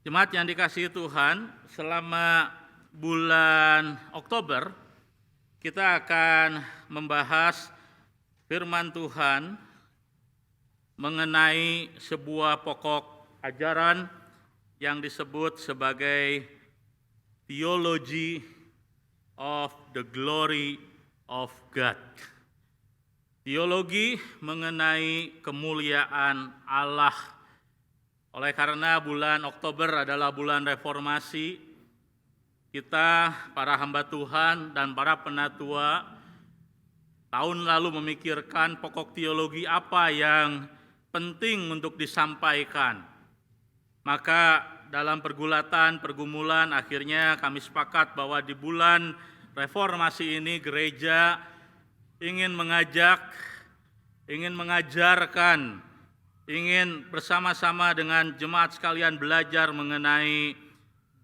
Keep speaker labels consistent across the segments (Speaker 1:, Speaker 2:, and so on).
Speaker 1: Jemaat yang dikasihi Tuhan, selama bulan Oktober kita akan membahas firman Tuhan mengenai sebuah pokok ajaran yang disebut sebagai Theology of the Glory of God. Teologi mengenai kemuliaan Allah. Oleh karena bulan Oktober adalah bulan reformasi, kita para hamba Tuhan dan para penatua tahun lalu memikirkan pokok teologi apa yang penting untuk disampaikan. Maka dalam pergumulan akhirnya kami sepakat bahwa di bulan reformasi ini gereja ingin mengajak, ingin mengajarkan, ingin bersama-sama dengan jemaat sekalian belajar mengenai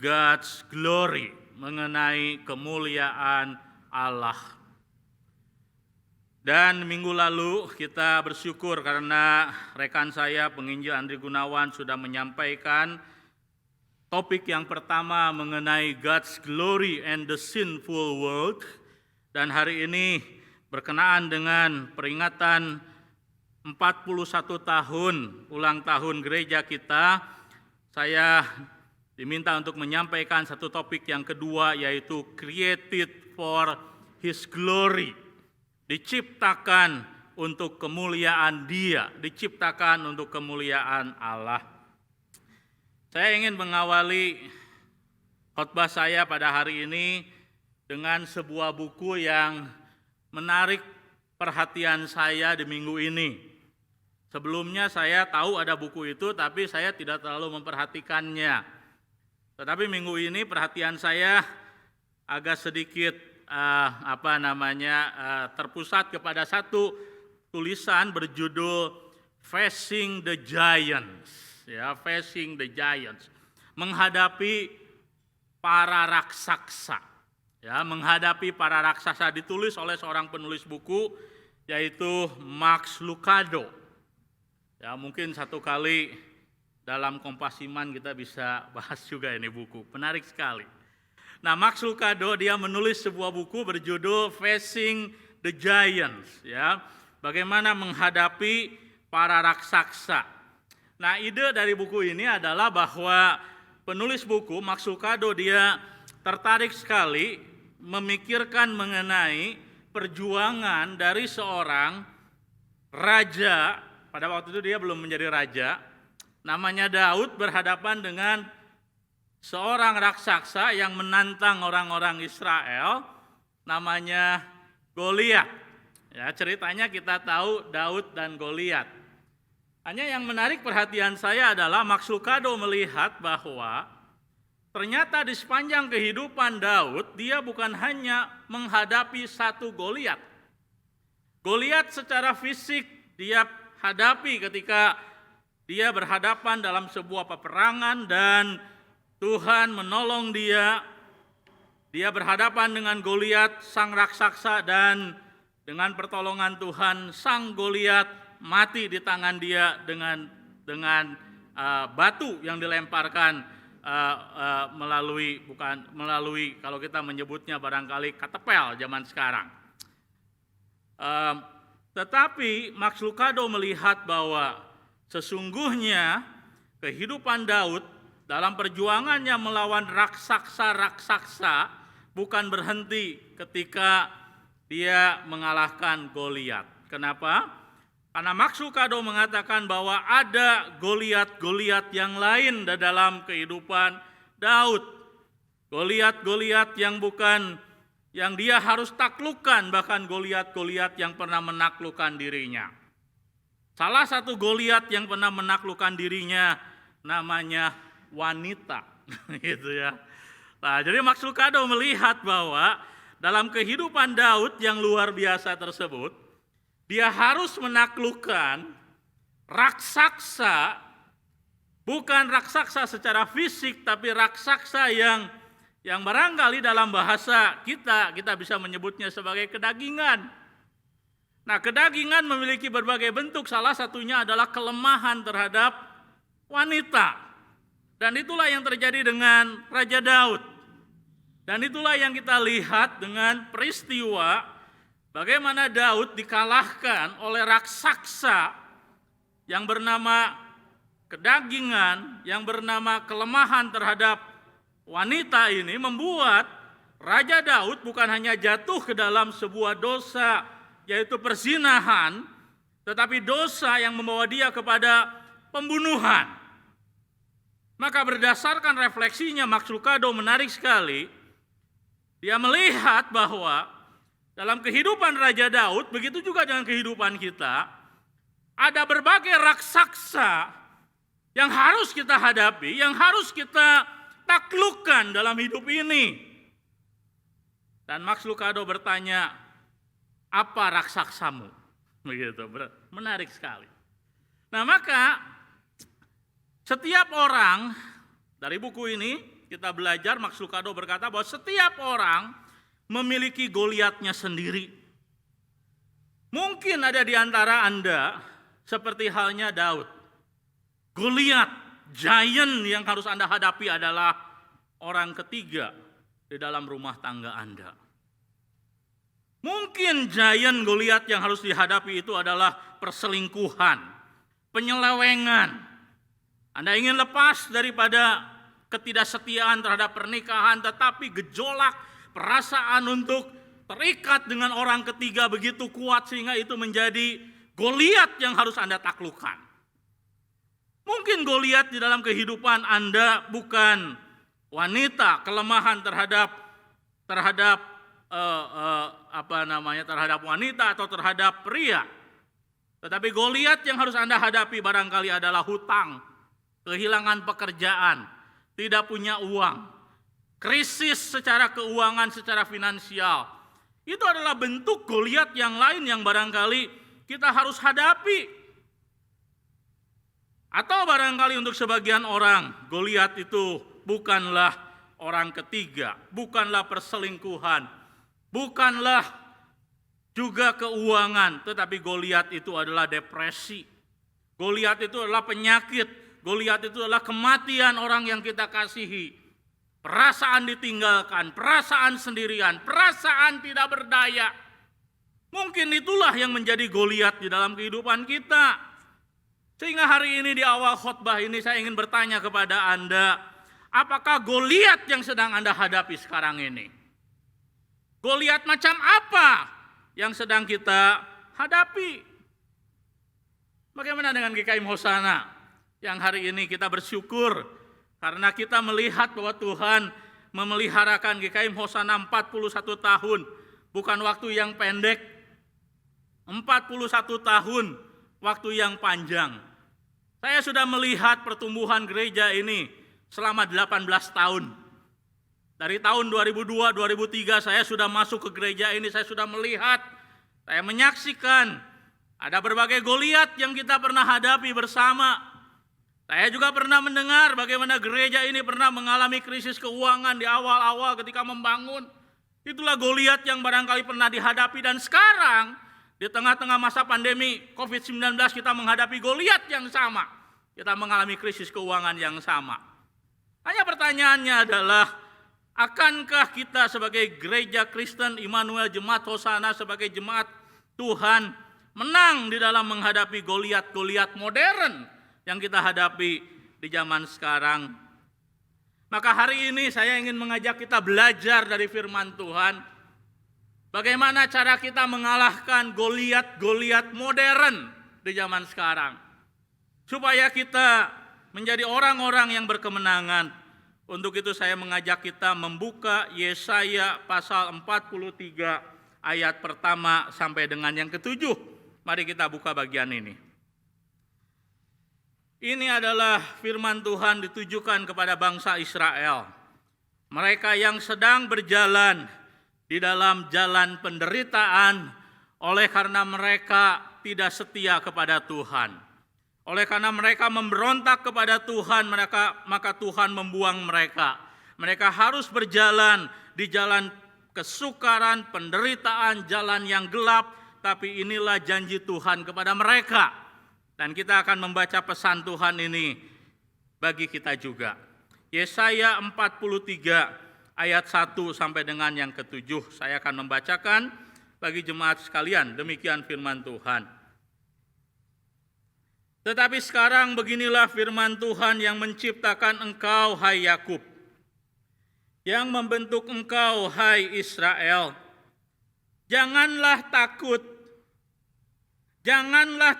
Speaker 1: God's glory, mengenai kemuliaan Allah. Dan minggu lalu kita bersyukur karena rekan saya penginjil Andri Gunawan sudah menyampaikan topik yang pertama mengenai God's glory and the sinful world. Dan hari ini berkenaan dengan peringatan 41 tahun ulang tahun gereja kita, saya diminta untuk menyampaikan satu topik yang kedua, yaitu created for His glory. Diciptakan untuk kemuliaan Dia, diciptakan untuk kemuliaan Allah. Saya ingin mengawali khotbah saya pada hari ini dengan sebuah buku yang menarik perhatian saya di minggu ini. Sebelumnya saya tahu ada buku itu, tapi saya tidak terlalu memperhatikannya. Tetapi minggu ini perhatian saya agak sedikit terpusat kepada satu tulisan berjudul Facing the Giants, ya, Facing the Giants, menghadapi para raksasa, ya, menghadapi para raksasa, ditulis oleh seorang penulis buku yaitu Max Lucado. Ya, mungkin satu kali dalam Kompas Iman kita bisa bahas juga ini buku, menarik sekali. Nah, Max Lucado dia menulis sebuah buku berjudul Facing the Giants, ya, bagaimana menghadapi para raksasa. Nah, ide dari buku ini adalah bahwa penulis buku Max Lucado dia tertarik sekali memikirkan mengenai perjuangan dari seorang raja. Pada waktu itu dia belum menjadi raja, namanya Daud, berhadapan dengan seorang raksasa yang menantang orang-orang Israel, namanya Goliat. Ya, ceritanya kita tahu Daud dan Goliat. Hanya yang menarik perhatian saya adalah Max Lucado melihat bahwa ternyata di sepanjang kehidupan Daud, dia bukan hanya menghadapi satu Goliat. Goliat secara fisik dia hadapi ketika dia berhadapan dalam sebuah peperangan dan Tuhan menolong dia. Dia berhadapan dengan Goliat sang raksasa dan dengan pertolongan Tuhan sang Goliat mati di tangan dia dengan batu yang dilemparkan melalui kalau kita menyebutnya barangkali katapel zaman sekarang. Tetapi Max Lucado melihat bahwa sesungguhnya kehidupan Daud dalam perjuangannya melawan raksasa-raksasa bukan berhenti ketika dia mengalahkan Goliat. Kenapa? Karena Max Lucado mengatakan bahwa ada Goliat-Goliat yang lain dalam kehidupan Daud. Goliat-Goliat yang dia harus taklukkan, bahkan Goliat-Goliat yang pernah menaklukkan dirinya. Salah satu Goliat yang pernah menaklukkan dirinya namanya wanita, gitu ya. Nah, jadi Max Lucado melihat bahwa dalam kehidupan Daud yang luar biasa tersebut, dia harus menaklukkan raksasa, bukan raksasa secara fisik, tapi raksasa yang barangkali dalam bahasa kita bisa menyebutnya sebagai kedagingan. Nah, kedagingan memiliki berbagai bentuk, salah satunya adalah kelemahan terhadap wanita. Dan itulah yang terjadi dengan Raja Daud. Dan itulah yang kita lihat dengan peristiwa bagaimana Daud dikalahkan oleh raksasa yang bernama kedagingan, yang bernama kelemahan terhadap wanita ini, membuat Raja Daud bukan hanya jatuh ke dalam sebuah dosa, yaitu perzinahan, tetapi dosa yang membawa dia kepada pembunuhan. Maka berdasarkan refleksinya, Max Lucado menarik sekali. Dia melihat bahwa dalam kehidupan Raja Daud, begitu juga dengan kehidupan kita, ada berbagai raksasa yang harus kita hadapi, yang harus kita taklukkan dalam hidup ini. Dan Max Lucado bertanya, apa raksaksamu? Begitu, menarik sekali. Nah, maka setiap orang, dari buku ini kita belajar, Max Lucado berkata bahwa setiap orang memiliki Goliatnya sendiri. Mungkin ada di antara Anda seperti halnya Daud. Goliat, giant yang harus Anda hadapi adalah orang ketiga di dalam rumah tangga Anda. Mungkin giant Goliat yang harus dihadapi itu adalah perselingkuhan, penyelewengan. Anda ingin lepas daripada ketidaksetiaan terhadap pernikahan, tetapi gejolak perasaan untuk terikat dengan orang ketiga begitu kuat sehingga itu menjadi Goliat yang harus Anda taklukkan. Mungkin Goliat di dalam kehidupan Anda bukan wanita, kelemahan terhadap wanita atau terhadap pria. Tetapi Goliat yang harus Anda hadapi barangkali adalah hutang, kehilangan pekerjaan, tidak punya uang, krisis secara keuangan, secara finansial. Itu adalah bentuk Goliat yang lain yang barangkali kita harus hadapi. Atau barangkali untuk sebagian orang, Goliat itu bukanlah orang ketiga, bukanlah perselingkuhan, bukanlah juga keuangan, tetapi Goliat itu adalah depresi. Goliat itu adalah penyakit. Goliat itu adalah kematian orang yang kita kasihi. Perasaan ditinggalkan, perasaan sendirian, perasaan tidak berdaya. Mungkin itulah yang menjadi Goliat di dalam kehidupan kita. Sehingga hari ini di awal khotbah ini saya ingin bertanya kepada Anda, apakah Goliat yang sedang Anda hadapi sekarang ini? Goliat macam apa yang sedang kita hadapi? Bagaimana dengan GKI Hosana? Yang hari ini kita bersyukur karena kita melihat bahwa Tuhan memeliharakan GKI Hosana 41 tahun. Bukan waktu yang pendek, 41 tahun, waktu yang panjang. Saya sudah melihat pertumbuhan gereja ini selama 18 tahun. Dari tahun 2002, 2003 saya sudah masuk ke gereja ini, saya sudah melihat, saya menyaksikan ada berbagai Goliat yang kita pernah hadapi bersama. Saya juga pernah mendengar bagaimana gereja ini pernah mengalami krisis keuangan di awal-awal ketika membangun. Itulah Goliat yang barangkali pernah dihadapi, dan sekarang di tengah-tengah masa pandemi COVID-19 kita menghadapi Goliat yang sama. Kita mengalami krisis keuangan yang sama. Hanya pertanyaannya adalah, akankah kita sebagai gereja Kristen Immanuel Jemaat Hosana, sebagai jemaat Tuhan, menang di dalam menghadapi Goliat-Goliat modern yang kita hadapi di zaman sekarang? Maka hari ini saya ingin mengajak kita belajar dari firman Tuhan. Bagaimana cara kita mengalahkan Goliat-Goliat modern di zaman sekarang. Supaya kita menjadi orang-orang yang berkemenangan. Untuk itu saya mengajak kita membuka Yesaya pasal 43 ayat pertama sampai dengan yang ke-7. Mari kita buka bagian ini. Ini adalah firman Tuhan ditujukan kepada bangsa Israel. Mereka yang sedang berjalan di dalam jalan penderitaan oleh karena mereka tidak setia kepada Tuhan. Oleh karena mereka memberontak kepada Tuhan, maka Tuhan membuang mereka. Mereka harus berjalan di jalan kesukaran, penderitaan, jalan yang gelap, tapi inilah janji Tuhan kepada mereka. Dan kita akan membaca pesan Tuhan ini bagi kita juga. Yesaya 43 ayat 1 sampai dengan yang ke-7. Saya akan membacakan bagi jemaat sekalian, demikian firman Tuhan. Tetapi sekarang beginilah firman Tuhan yang menciptakan engkau, hai Yakub, yang membentuk engkau, hai Israel. Janganlah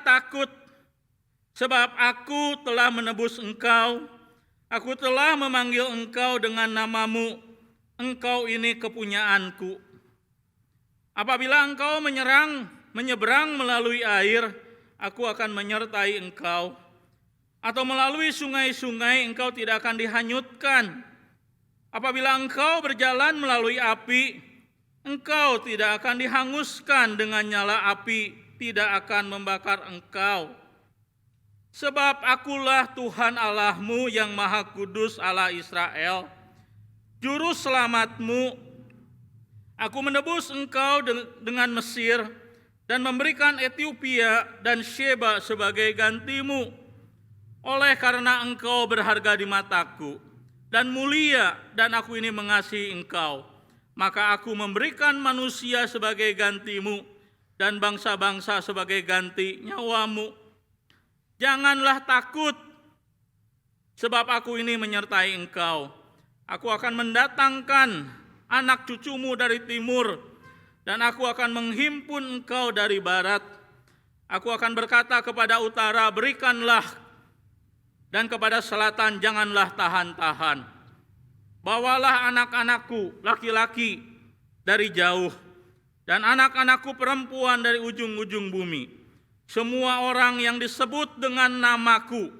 Speaker 1: takut, sebab aku telah menebus engkau, aku telah memanggil engkau dengan namamu, engkau ini kepunyaanku. Apabila engkau menyeberang melalui air, aku akan menyertai engkau, atau melalui sungai-sungai engkau tidak akan dihanyutkan. Apabila engkau berjalan melalui api, engkau tidak akan dihanguskan dengan nyala api, tidak akan membakar engkau. Sebab akulah Tuhan Allahmu yang Maha Kudus, Allah Israel, Juru Selamatmu. Aku menebus engkau dengan Mesir dan memberikan Etiopia dan Sheba sebagai gantimu. Oleh karena engkau berharga di mataku dan mulia, dan aku ini mengasihi engkau, maka aku memberikan manusia sebagai gantimu dan bangsa-bangsa sebagai ganti nyawamu. Janganlah takut, sebab aku ini menyertai engkau. Aku akan mendatangkan anak cucumu dari timur, dan aku akan menghimpun engkau dari barat. Aku akan berkata kepada utara, berikanlah, dan kepada selatan, janganlah tahan-tahan. Bawalah anak-anakku laki-laki dari jauh, dan anak-anakku perempuan dari ujung-ujung bumi. Semua orang yang disebut dengan namaku,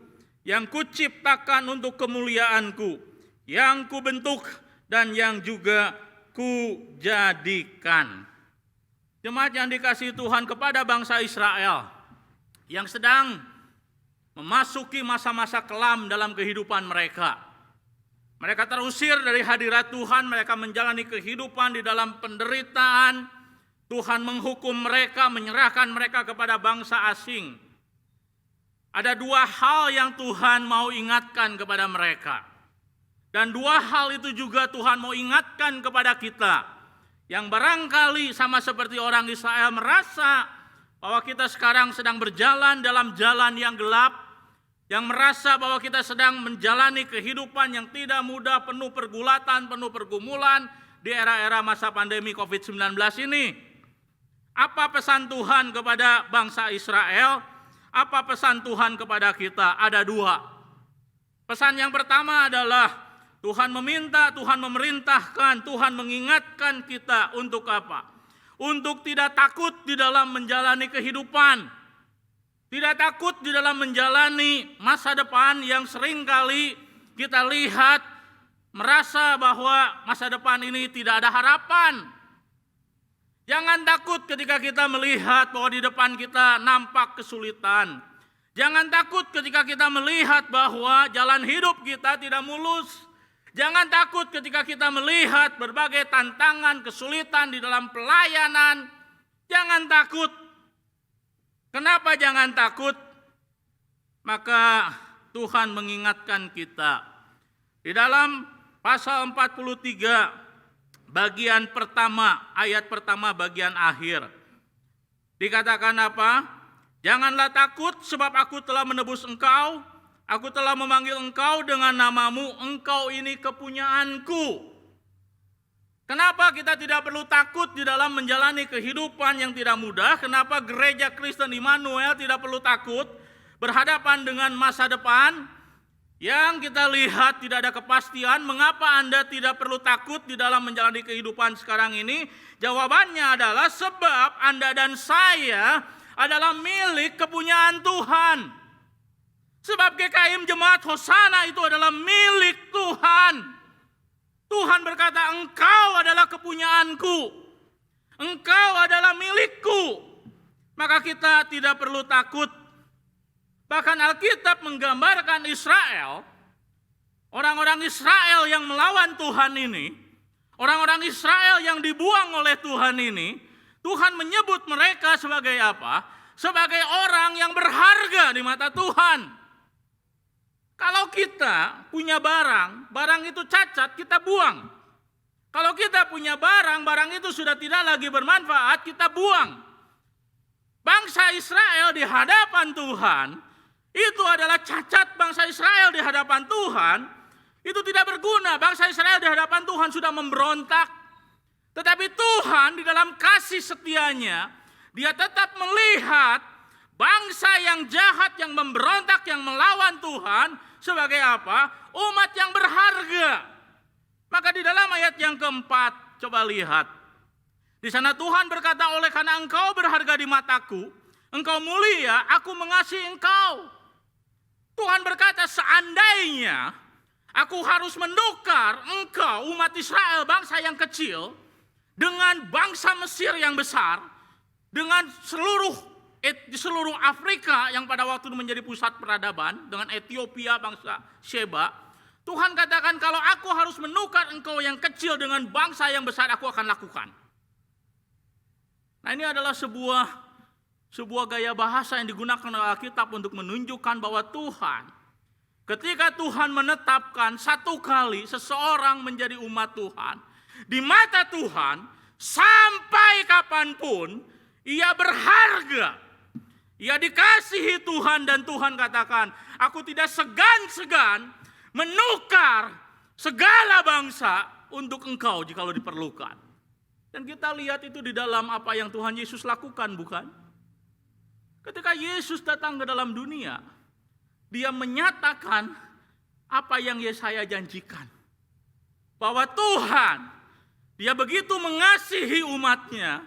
Speaker 1: yang kuciptakan untuk kemuliaanku, yang kubentuk dan yang juga kujadikan. Jemaat yang dikasihi Tuhan, kepada bangsa Israel yang sedang memasuki masa-masa kelam dalam kehidupan mereka. Mereka terusir dari hadirat Tuhan, mereka menjalani kehidupan di dalam penderitaan. Tuhan menghukum mereka, menyerahkan mereka kepada bangsa asing. Ada dua hal yang Tuhan mau ingatkan kepada mereka. Dan dua hal itu juga Tuhan mau ingatkan kepada kita, yang barangkali sama seperti orang Israel merasa bahwa kita sekarang sedang berjalan dalam jalan yang gelap, yang merasa bahwa kita sedang menjalani kehidupan yang tidak mudah, penuh pergulatan, penuh pergumulan di era-era masa pandemi COVID-19 ini. Apa pesan Tuhan kepada bangsa Israel? Apa pesan Tuhan kepada kita? Ada dua. Pesan yang pertama adalah Tuhan meminta, Tuhan memerintahkan, Tuhan mengingatkan kita untuk apa? Untuk tidak takut di dalam menjalani kehidupan. Tidak takut di dalam menjalani masa depan yang seringkali kita lihat, merasa bahwa masa depan ini tidak ada harapan. Jangan takut ketika kita melihat bahwa di depan kita nampak kesulitan. Jangan takut ketika kita melihat bahwa jalan hidup kita tidak mulus. Jangan takut ketika kita melihat berbagai tantangan, kesulitan di dalam pelayanan. Jangan takut. Kenapa jangan takut? Maka Tuhan mengingatkan kita. Di dalam pasal 43 bagian pertama, ayat pertama bagian akhir. Dikatakan apa? Janganlah takut, sebab aku telah menebus engkau. Aku telah memanggil engkau dengan namamu, engkau ini kepunyaanku. Kenapa kita tidak perlu takut di dalam menjalani kehidupan yang tidak mudah? Kenapa gereja Kristen Immanuel tidak perlu takut berhadapan dengan masa depan yang kita lihat tidak ada kepastian? Mengapa Anda tidak perlu takut di dalam menjalani kehidupan sekarang ini? Jawabannya adalah sebab Anda dan saya adalah milik kepunyaan Tuhan. Sebab GKM Jemaat Hosana itu adalah milik Tuhan. Tuhan berkata, engkau adalah kepunyaanku, engkau adalah milikku. Maka kita tidak perlu takut. Bahkan Alkitab menggambarkan Israel, orang-orang Israel yang melawan Tuhan ini, orang-orang Israel yang dibuang oleh Tuhan ini, Tuhan menyebut mereka sebagai apa? Sebagai orang yang berharga di mata Tuhan. Kalau kita punya barang itu cacat, kita buang. Kalau kita punya barang itu sudah tidak lagi bermanfaat, kita buang. Bangsa Israel di hadapan Tuhan, itu adalah cacat bangsa Israel di hadapan Tuhan, itu tidak berguna. Bangsa Israel di hadapan Tuhan sudah memberontak. Tetapi Tuhan di dalam kasih setianya, Dia tetap melihat bangsa yang jahat, yang memberontak, yang melawan Tuhan sebagai apa? Umat yang berharga. Maka di dalam ayat yang keempat, coba lihat. Di sana Tuhan berkata, oleh karena engkau berharga di mataku, engkau mulia, aku mengasihi engkau. Tuhan berkata, seandainya aku harus menukar engkau, umat Israel, bangsa yang kecil, dengan bangsa Mesir yang besar, dengan di seluruh Afrika yang pada waktu itu menjadi pusat peradaban, dengan Ethiopia, bangsa Sheba, Tuhan katakan, kalau aku harus menukar engkau yang kecil dengan bangsa yang besar, aku akan lakukan. Nah, ini adalah sebuah gaya bahasa yang digunakan oleh Alkitab untuk menunjukkan bahwa Tuhan, ketika Tuhan menetapkan satu kali seseorang menjadi umat Tuhan, di mata Tuhan, sampai kapanpun, ia berharga. Ia dikasihi Tuhan dan Tuhan katakan, aku tidak segan-segan menukar segala bangsa untuk engkau jikalau diperlukan. Dan kita lihat itu di dalam apa yang Tuhan Yesus lakukan, bukan? Ketika Yesus datang ke dalam dunia, Dia menyatakan apa yang Yesaya janjikan. Bahwa Tuhan, Dia begitu mengasihi umatnya.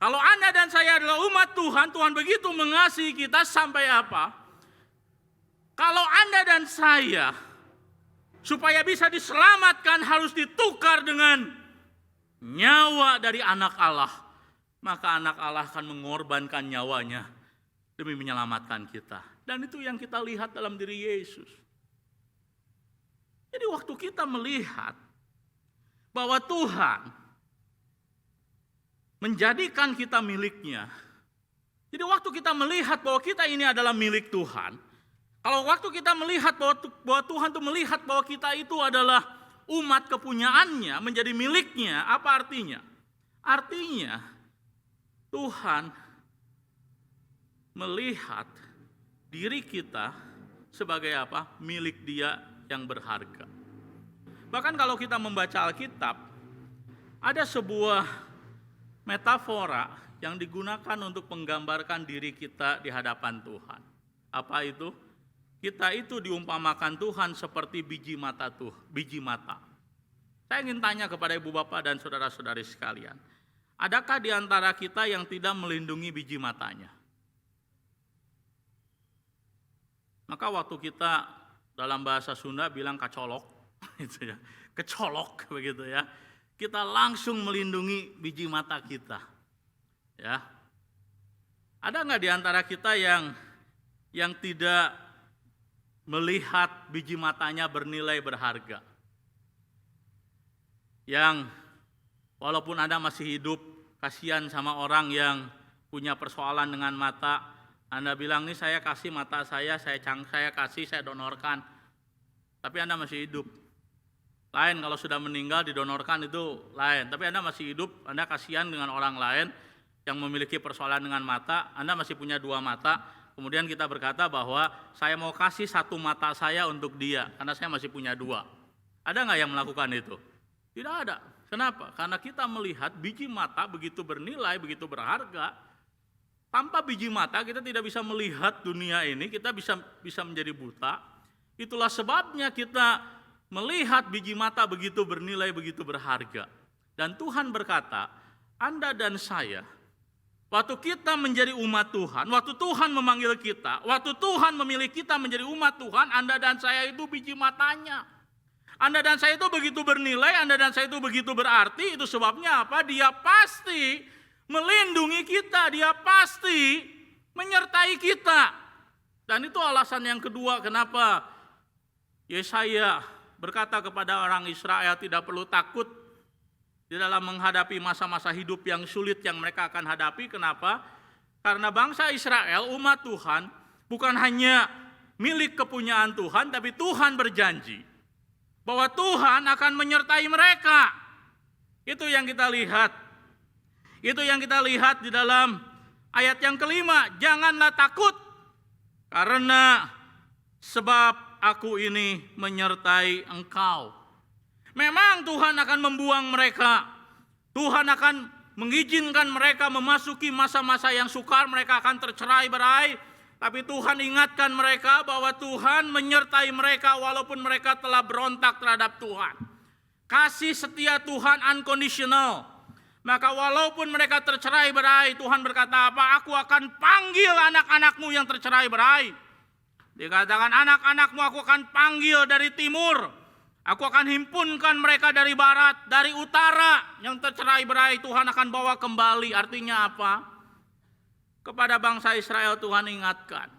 Speaker 1: Kalau Anda dan saya adalah umat Tuhan, Tuhan begitu mengasihi kita sampai apa? Kalau Anda dan saya, supaya bisa diselamatkan harus ditukar dengan nyawa dari anak Allah. Maka anak Allah akan mengorbankan nyawanya demi menyelamatkan kita. Dan itu yang kita lihat dalam diri Yesus. Jadi waktu kita melihat bahwa Tuhan menjadikan kita miliknya. Jadi waktu kita melihat bahwa kita ini adalah milik Tuhan. Kalau waktu kita melihat bahwa Tuhan itu melihat bahwa kita itu adalah umat kepunyaannya, menjadi miliknya, apa artinya? Artinya Tuhan melihat diri kita sebagai apa? Milik Dia yang berharga. Bahkan kalau kita membaca Alkitab, ada sebuah metafora yang digunakan untuk menggambarkan diri kita di hadapan Tuhan. Apa itu? Kita itu diumpamakan Tuhan seperti biji mata. Saya ingin tanya kepada ibu bapak dan saudara-saudari sekalian, adakah di antara kita yang tidak melindungi biji matanya? Maka waktu kita dalam bahasa Sunda bilang kacolok, gitu ya, kecolok begitu ya. Kita langsung melindungi biji mata kita. Ya. Ada nggak di antara kita yang tidak melihat biji matanya bernilai berharga? Yang walaupun Anda masih hidup, kasihan sama orang yang punya persoalan dengan mata, Anda bilang, nih saya kasih mata saya kasih, saya donorkan. Tapi Anda masih hidup. Lain kalau sudah meninggal didonorkan itu lain. Tapi Anda masih hidup, Anda kasihan dengan orang lain yang memiliki persoalan dengan mata, Anda masih punya dua mata, kemudian kita berkata bahwa saya mau kasih satu mata saya untuk dia, karena saya masih punya dua. Ada nggak yang melakukan itu? Tidak ada. Kenapa? Karena kita melihat biji mata begitu bernilai, begitu berharga. Tanpa biji mata kita tidak bisa melihat dunia ini, kita bisa menjadi buta. Itulah sebabnya kita melihat biji mata begitu bernilai, begitu berharga. Dan Tuhan berkata, Anda dan saya, waktu kita menjadi umat Tuhan, waktu Tuhan memanggil kita, waktu Tuhan memilih kita menjadi umat Tuhan, Anda dan saya itu biji matanya. Anda dan saya itu begitu bernilai, Anda dan saya itu begitu berarti, itu sebabnya apa? Dia pasti melindungi kita, Dia pasti menyertai kita. Dan itu alasan yang kedua kenapa Yesaya berkata kepada orang Israel tidak perlu takut di dalam menghadapi masa-masa hidup yang sulit yang mereka akan hadapi. Kenapa? Karena bangsa Israel, umat Tuhan, bukan hanya milik kepunyaan Tuhan, tapi Tuhan berjanji bahwa Tuhan akan menyertai mereka. Itu yang kita lihat. Itu yang kita lihat di dalam ayat yang kelima. Janganlah takut, karena sebab aku ini menyertai engkau. Memang Tuhan akan membuang mereka. Tuhan akan mengizinkan mereka memasuki masa-masa yang sukar. Mereka akan tercerai-berai. Tapi Tuhan ingatkan mereka bahwa Tuhan menyertai mereka walaupun mereka telah berontak terhadap Tuhan. Kasih setia Tuhan unconditional. Maka walaupun mereka tercerai-berai, Tuhan berkata apa? Aku akan panggil anak-anakmu yang tercerai-berai. Dikatakan anak-anakmu aku akan panggil dari timur. Aku akan himpunkan mereka dari barat, dari utara. Yang tercerai-berai Tuhan akan bawa kembali. Artinya apa? Kepada bangsa Israel Tuhan ingatkan.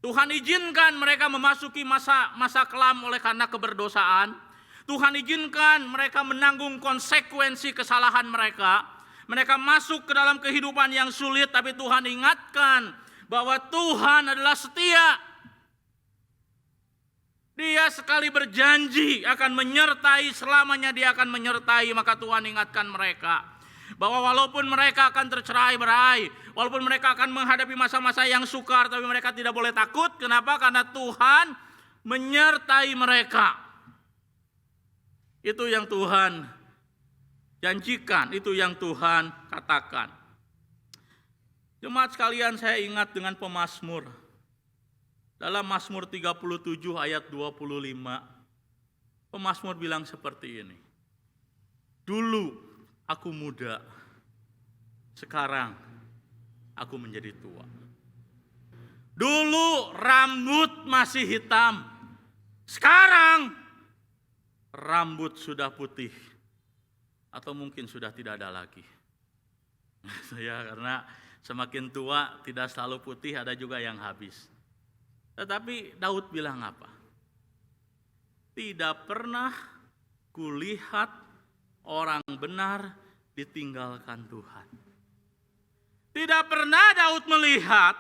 Speaker 1: Tuhan izinkan mereka memasuki masa kelam oleh karena keberdosaan. Tuhan izinkan mereka menanggung konsekuensi kesalahan mereka. Mereka masuk ke dalam kehidupan yang sulit, tapi Tuhan ingatkan bahwa Tuhan adalah setia. Dia sekali berjanji akan menyertai, selamanya dia akan menyertai. Maka Tuhan ingatkan mereka bahwa walaupun mereka akan tercerai-berai, walaupun mereka akan menghadapi masa-masa yang sukar, tapi mereka tidak boleh takut. Kenapa? Karena Tuhan menyertai mereka. Itu yang Tuhan janjikan, itu yang Tuhan katakan. Jemaat sekalian, saya ingat dengan pemazmur. Dalam Mazmur 37 ayat 25, pemazmur bilang seperti ini. Dulu aku muda, sekarang aku menjadi tua. Dulu rambut masih hitam, sekarang rambut sudah putih, atau mungkin sudah tidak ada lagi. Ya, karena semakin tua tidak selalu putih, ada juga yang habis. Tetapi Daud bilang apa? Tidak pernah kulihat orang benar ditinggalkan Tuhan. Tidak pernah Daud melihat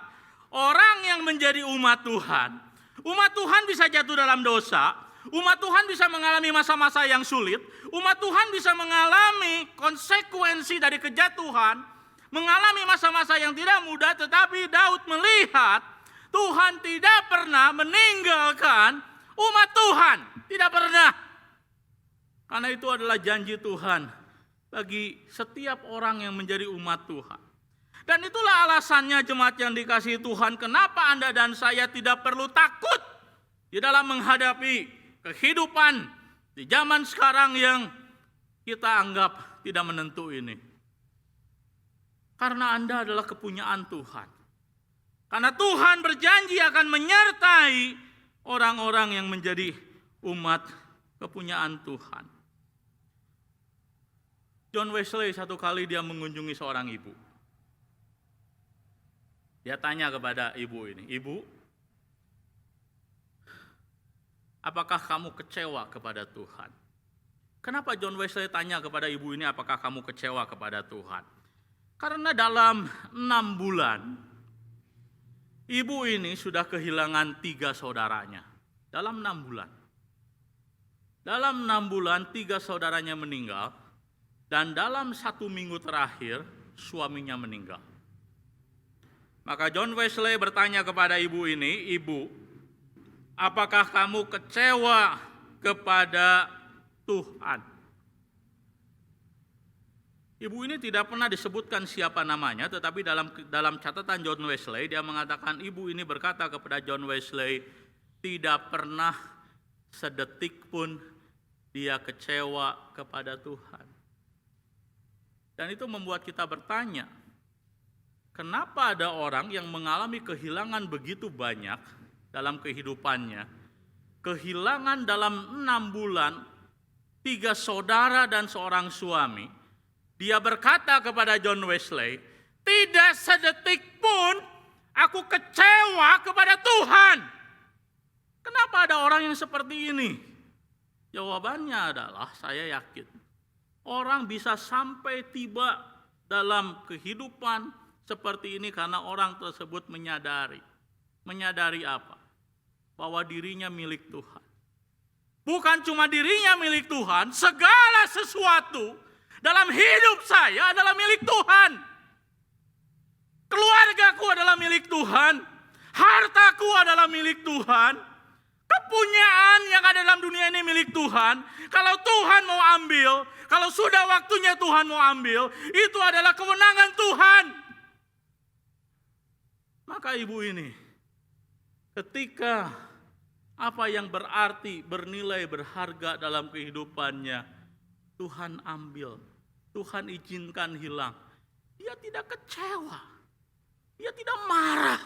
Speaker 1: orang yang menjadi umat Tuhan. Umat Tuhan bisa jatuh dalam dosa. Umat Tuhan bisa mengalami masa-masa yang sulit. Umat Tuhan bisa mengalami konsekuensi dari kejatuhan. Mengalami masa-masa yang tidak mudah. Tetapi Daud melihat Tuhan tidak pernah meninggalkan umat Tuhan. Tidak pernah. Karena itu adalah janji Tuhan bagi setiap orang yang menjadi umat Tuhan. Dan itulah alasannya jemaat yang dikasihi Tuhan. Kenapa Anda dan saya tidak perlu takut di dalam menghadapi kehidupan di zaman sekarang yang kita anggap tidak menentu ini. Karena Anda adalah kepunyaan Tuhan. Karena Tuhan berjanji akan menyertai orang-orang yang menjadi umat kepunyaan Tuhan. John Wesley satu kali dia mengunjungi seorang ibu. Dia tanya kepada ibu ini, "Ibu, apakah kamu kecewa kepada Tuhan?" Kenapa John Wesley tanya kepada ibu ini, apakah kamu kecewa kepada Tuhan? Karena dalam 6 bulan, ibu ini sudah kehilangan 3 saudaranya. Dalam 6 bulan. Dalam 6 bulan 3 saudaranya meninggal. Dan dalam 1 minggu terakhir, suaminya meninggal. Maka John Wesley bertanya kepada ibu ini, "Ibu, apakah kamu kecewa kepada Tuhan?" Ibu ini tidak pernah disebutkan siapa namanya, tetapi dalam catatan John Wesley, dia mengatakan ibu ini berkata kepada John Wesley, tidak pernah sedetik pun dia kecewa kepada Tuhan. Dan itu membuat kita bertanya, kenapa ada orang yang mengalami kehilangan begitu banyak dalam kehidupannya? Kehilangan dalam 6 bulan, 3 saudara dan seorang suami. Dia berkata kepada John Wesley, tidak sedetik pun aku kecewa kepada Tuhan. Kenapa ada orang yang seperti ini? Jawabannya adalah, saya yakin orang bisa sampai tiba dalam kehidupan seperti ini karena orang tersebut menyadari. Menyadari apa? bahwa dirinya milik Tuhan. Bukan cuma dirinya milik Tuhan, segala sesuatu dalam hidup saya adalah milik Tuhan. Keluargaku adalah milik Tuhan, hartaku adalah milik Tuhan, kepunyaan yang ada dalam dunia ini milik Tuhan. Kalau Tuhan mau ambil, kalau sudah waktunya Tuhan mau ambil, itu adalah kewenangan Tuhan. Maka ibu ini, ketika apa yang berarti, bernilai, berharga dalam kehidupannya, Tuhan ambil, Tuhan izinkan hilang. Dia tidak kecewa, dia tidak marah,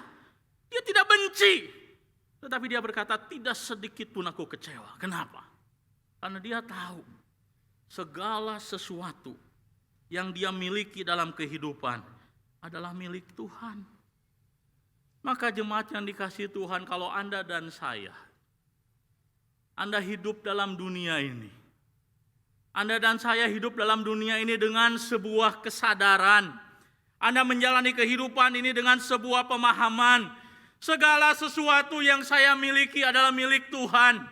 Speaker 1: dia tidak benci. Tetapi dia berkata, tidak sedikit pun aku kecewa. Kenapa? Karena dia tahu segala sesuatu yang dia miliki dalam kehidupan adalah milik Tuhan. Maka jemaat yang dikasihi Tuhan, kalau Anda dan saya, Anda hidup dalam dunia ini. Anda dan saya hidup dalam dunia ini dengan sebuah kesadaran. Anda menjalani kehidupan ini dengan sebuah pemahaman. Segala sesuatu yang saya miliki adalah milik Tuhan.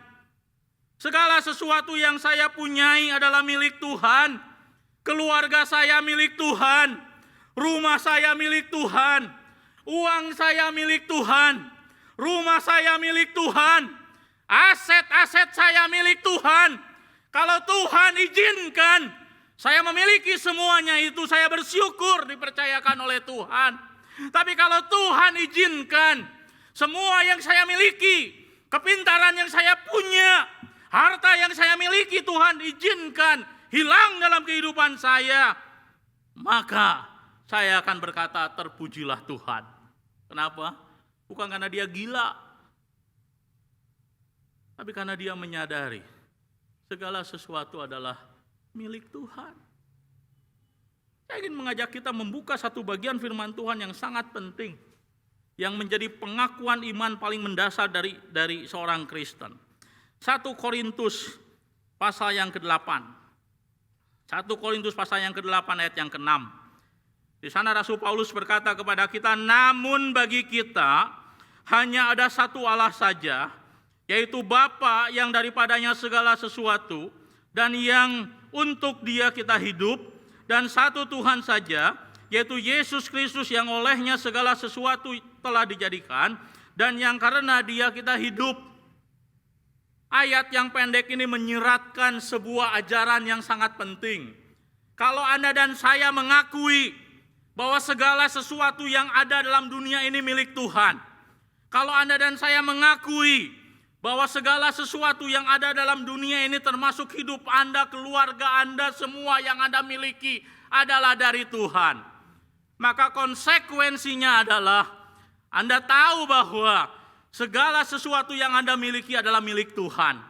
Speaker 1: Segala sesuatu yang saya punyai adalah milik Tuhan. Keluarga saya milik Tuhan. Rumah saya milik Tuhan. Uang saya milik Tuhan. Rumah saya milik Tuhan. Aset-aset saya milik Tuhan. Kalau Tuhan izinkan saya memiliki semuanya itu, saya bersyukur dipercayakan oleh Tuhan. Tapi kalau Tuhan izinkan semua yang saya miliki, kepintaran yang saya punya, harta yang saya miliki, Tuhan izinkan hilang dalam kehidupan saya, maka saya akan berkata, terpujilah Tuhan. Kenapa? Bukan karena dia gila, tapi karena dia menyadari segala sesuatu adalah milik Tuhan. Saya ingin mengajak kita membuka satu bagian firman Tuhan yang sangat penting, yang menjadi pengakuan iman paling mendasar dari seorang Kristen. 1 Korintus pasal yang ke-8. 1 Korintus pasal yang ke-8 ayat yang ke-6. Di sana Rasul Paulus berkata kepada kita, namun bagi kita hanya ada satu Allah saja, yaitu Bapa yang daripadanya segala sesuatu dan yang untuk Dia kita hidup, dan satu Tuhan saja, yaitu Yesus Kristus yang olehnya segala sesuatu telah dijadikan dan yang karena Dia kita hidup. Ayat yang pendek ini menyiratkan sebuah ajaran yang sangat penting. Kalau Anda dan saya mengakui bahwa segala sesuatu yang ada dalam dunia ini milik Tuhan, kalau Anda dan saya mengakui bahwa segala sesuatu yang ada dalam dunia ini termasuk hidup Anda, keluarga Anda, semua yang Anda miliki adalah dari Tuhan, maka konsekuensinya adalah Anda tahu bahwa segala sesuatu yang Anda miliki adalah milik Tuhan.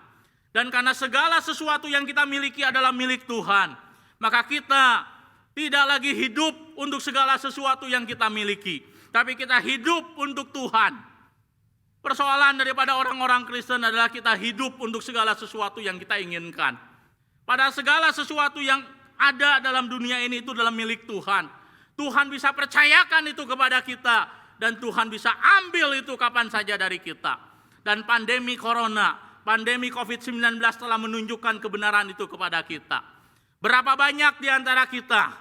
Speaker 1: Dan karena segala sesuatu yang kita miliki adalah milik Tuhan, maka kita tidak lagi hidup untuk segala sesuatu yang kita miliki, tapi kita hidup untuk Tuhan. Persoalan daripada orang-orang Kristen adalah kita hidup untuk segala sesuatu yang kita inginkan. Padahal segala sesuatu yang ada dalam dunia ini itu adalah milik Tuhan. Tuhan bisa percayakan itu kepada kita, dan Tuhan bisa ambil itu kapan saja dari kita. Dan pandemi corona, pandemi COVID-19 telah menunjukkan kebenaran itu kepada kita. Berapa banyak di antara kita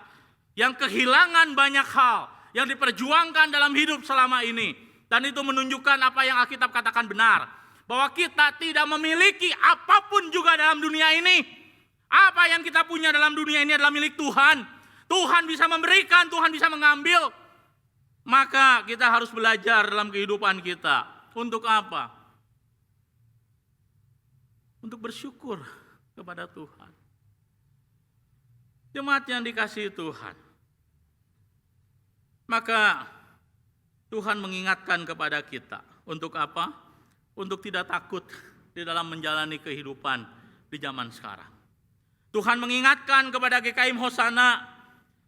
Speaker 1: yang kehilangan banyak hal yang diperjuangkan dalam hidup selama ini. Dan itu menunjukkan apa yang Alkitab katakan benar. Bahwa kita tidak memiliki apapun juga dalam dunia ini. Apa yang kita punya dalam dunia ini adalah milik Tuhan. Tuhan bisa memberikan, Tuhan bisa mengambil. Maka kita harus belajar dalam kehidupan kita. Untuk apa? Untuk bersyukur kepada Tuhan. Jemaat yang dikasihi Tuhan. Maka Tuhan mengingatkan kepada kita. Untuk apa? Untuk tidak takut di dalam menjalani kehidupan di zaman sekarang. Tuhan mengingatkan kepada GKIM Hosana,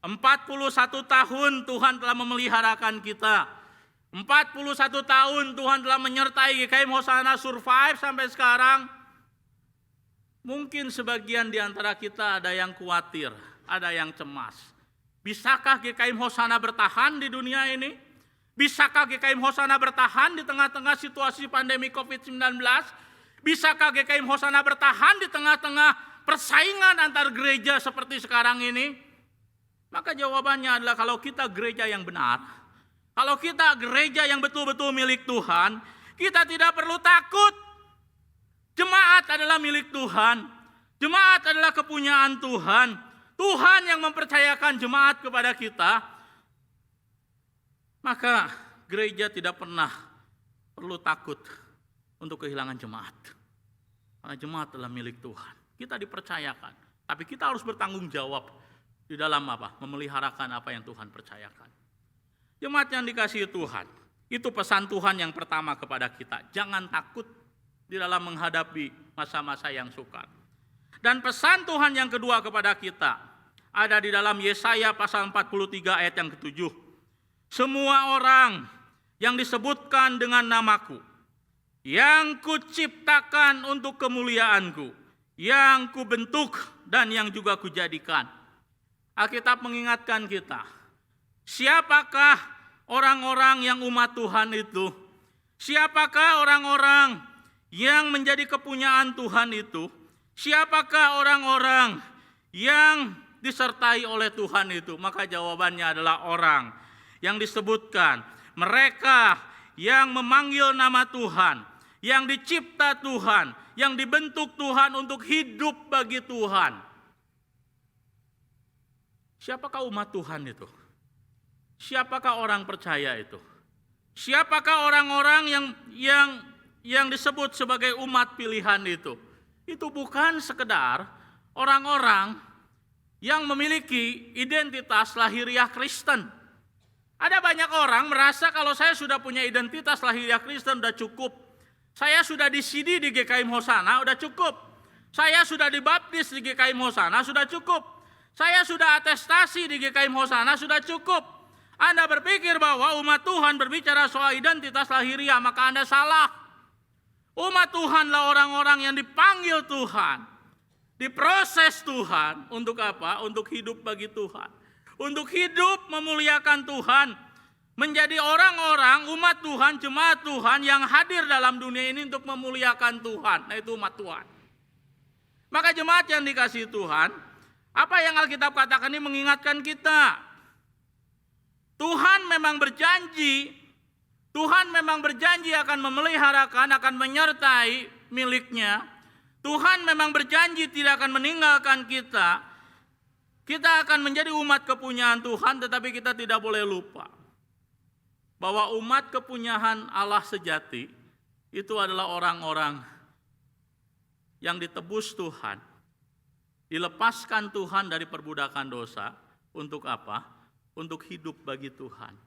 Speaker 1: 41 tahun Tuhan telah memeliharakan kita. 41 tahun Tuhan telah menyertai GKIM Hosana survive sampai sekarang. Mungkin sebagian di antara kita ada yang khawatir, ada yang cemas. Bisakah GKIM Hosana bertahan di dunia ini? Bisakah GKIM Hosana bertahan di tengah-tengah situasi pandemi COVID-19? Bisakah GKIM Hosana bertahan di tengah-tengah persaingan antar gereja seperti sekarang ini? Maka jawabannya adalah kalau kita gereja yang benar, kalau kita gereja yang betul-betul milik Tuhan, kita tidak perlu takut. Jemaat adalah milik Tuhan. Jemaat adalah kepunyaan Tuhan. Tuhan yang mempercayakan jemaat kepada kita. Maka gereja tidak pernah perlu takut untuk kehilangan jemaat. Karena jemaat adalah milik Tuhan. Kita dipercayakan. Tapi kita harus bertanggung jawab di dalam apa? Memeliharakan apa yang Tuhan percayakan. Jemaat yang dikasihi Tuhan, itu pesan Tuhan yang pertama kepada kita. Jangan takut di dalam menghadapi masa-masa yang sukar. Dan pesan Tuhan yang kedua kepada kita ada di dalam Yesaya pasal 43 ayat yang ke-7. Semua orang yang disebutkan dengan namaku, yang kuciptakan untuk kemuliaanku, yang kubentuk dan yang juga kujadikan. Alkitab mengingatkan kita, siapakah orang-orang yang umat Tuhan itu? Siapakah orang-orang yang menjadi kepunyaan Tuhan itu? Siapakah orang-orang yang disertai oleh Tuhan itu? Maka jawabannya adalah orang yang disebutkan, mereka yang memanggil nama Tuhan, yang dicipta Tuhan, yang dibentuk Tuhan untuk hidup bagi Tuhan. Siapakah umat Tuhan itu? Siapakah orang percaya itu? Siapakah orang-orang yang disebut sebagai umat pilihan itu? Itu bukan sekedar orang-orang yang memiliki identitas lahiriah Kristen. Ada banyak orang merasa kalau saya sudah punya identitas lahiriah Kristen sudah cukup. Saya sudah di-CD di GKIM Hosana sudah cukup. Saya sudah dibaptis di GKIM Hosana sudah cukup. Saya sudah atestasi di GKIM Hosana sudah cukup. Anda berpikir bahwa umat Tuhan berbicara soal identitas lahiriah, maka Anda salah. Umat Tuhanlah orang-orang yang dipanggil Tuhan, diproses Tuhan untuk apa? Untuk hidup bagi Tuhan. Untuk hidup memuliakan Tuhan. Menjadi orang-orang umat Tuhan, jemaat Tuhan yang hadir dalam dunia ini untuk memuliakan Tuhan. Nah, itu umat Tuhan. Maka jemaat yang dikasihi Tuhan, apa yang Alkitab katakan ini mengingatkan kita. Tuhan memang berjanji akan memeliharakan, akan menyertai miliknya. Tuhan memang berjanji tidak akan meninggalkan kita. Kita akan menjadi umat kepunyaan Tuhan, tetapi kita tidak boleh lupa bahwa umat kepunyaan Allah sejati itu adalah orang-orang yang ditebus Tuhan, dilepaskan Tuhan dari perbudakan dosa. Untuk apa? Untuk hidup bagi Tuhan.